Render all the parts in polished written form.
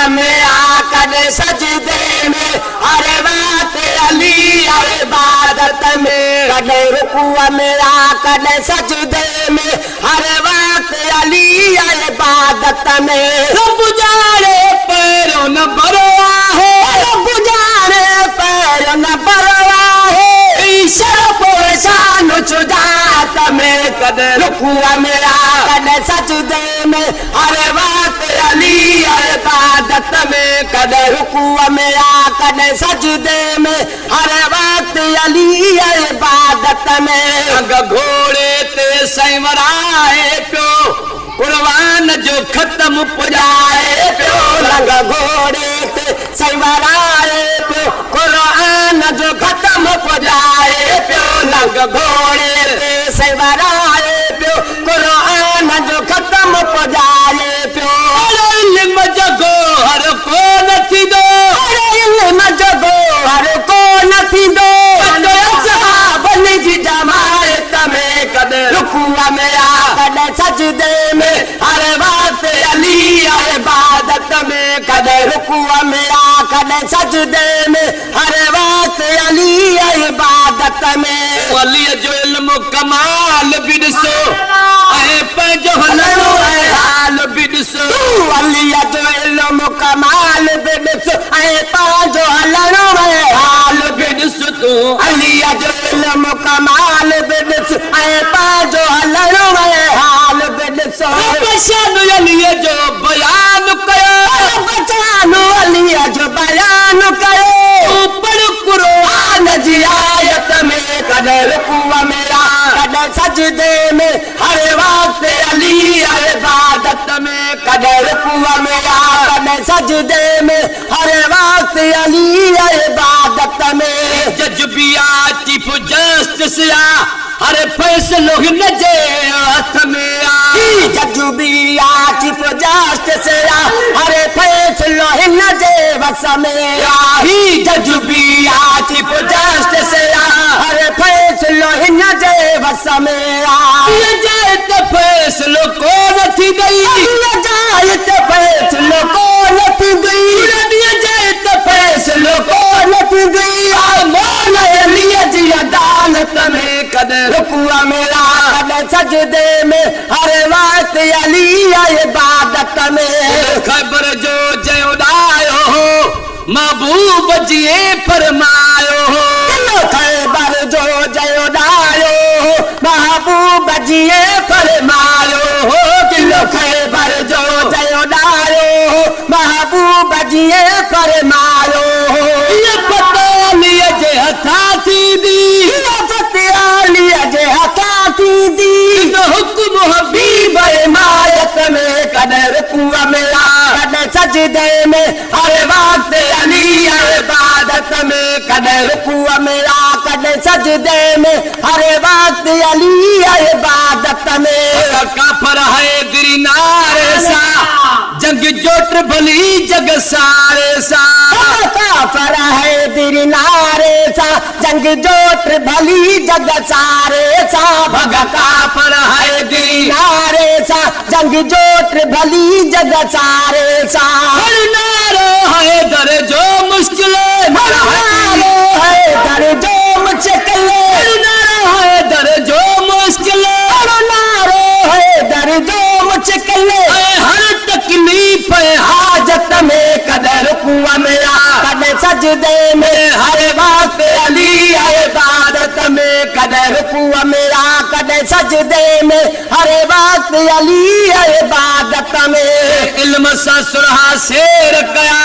रुकुआ में आकर सजदे में हर वक्त अली इबादत में कदे रुकुआ में आकर सजदे में हर वक्त अली इबादत में रब जाने पैरों न परवाह है रब जाने पैरों न परवाह है शरफ शान शुजात में कदे रुकुआ में आकर सजदे में हर वक्त अली इबादत में कदे रुकुआ में आकर सजदे में हर वक्त अली इबादत में अग घोड़े ते सैवराए प्यो कुर्बान जो खत्म पुजाए प्यो लग घोड़े ते सैवराए प्यो कुर्बान जो खत्म पुजाए प्यो लग घोड़े ते सैवराए प्यो कुर्बान जो खत्म पुजाए प्यो इल्म जगो हर को नथी दो इल्म जगो हर को नथी दो सहाबन जी जमात में कदे रुकुआ में कदे सजदे में हर वक्त अली इबादत में कदे रुकुआ में कदे सजदे में हर वक्त अली इबादत में अली जो इल्म कमाल बिरसो ऐ पंजो हलनो है हाल बिरसो अली जो इल्म कमाल बिरसो ऐ पंजो हलनो है हाल बिरसो तू अली जो इल्म कमाल बिरसो ऐ पंजो हलनो है हाल बिरसो बचान अली जो बयान कयो बचान अली जो बयान कयो ऊपर कुरान जी आयत में कदे रुकुआ में कदे सजदे में हर वक्त अली इबादत में कदे रुकुआ में कदे सजदे में हर वक्त अली इबादत में जज बिया चीफ जस्टिस हर फैसलो न जे हाथ में जज बिया चीफ जस्टिस हर फैसलो न जे बस में जज बिया चीफ जस्टिस हर फैसलो न जे बस में जाए तो फैसलो को नथी गई जाए तो फैसलो को नथी गई जाए तो फैसलो को नथी गई मौला अली जी अदालत में कदे रुकुआ में कदे सजदे में हर वक्त अली इबादत में खबर जो जयोदायो हो महबूब जी फरमायो हो खबर जो जयोदायो हो महबूब जी फरमायो हो किलो खबर जो जयोदायो हो महबूब जी फरमायो हो ये पता लिए जे हथा थी दी जे हथा थी दी तो हुक्म हबीब इमारत में कदे रुकुआ में कदे सजदे में हर वक्त अली इबादत में कदे रुकुआ में कदे सजदे में हर वक्त अली इबादत में काफर है गिरनारे सा जंग जोट भली जग सारे सा काफर है गिरनारे सा जंग जोट भली जग सारे सा भग काफर है गिरनारे सा जंग जोट भली जग सारे सा हर नारो है दर जो मुश्किल है दर जो मुश्किल हर नारो है दर जो मुश्किल हर नारो है दर जो मुश्किल हर तकलीफ हाजत में कदे रुकुआ में कदे सजदे में हर वक्त अली इबादत में कदे रुकुआ में कदे सजदे में हर वक्त अली इबादत में इल्म सा सुरहा शेर कया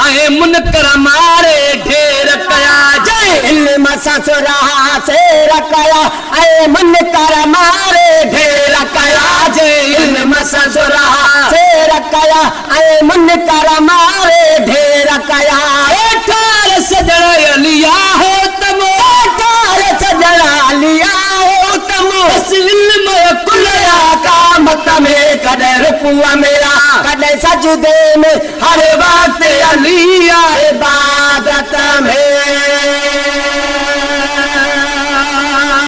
आहे मुनकर मारे ढेर कया जय इल्म सा सुरहा शेर कया आहे मुनकर मारे ढेर कया जय इल्म सा सुरहा शेर कया आहे मुनकर मारे ढेर कया ठार सजण लिया हो तमो ठार सजण लिया हो तमो इल्म कुलया कामत में कदे रुकुआ मेरा कदे सजदे में हर वक्त अली इबादत में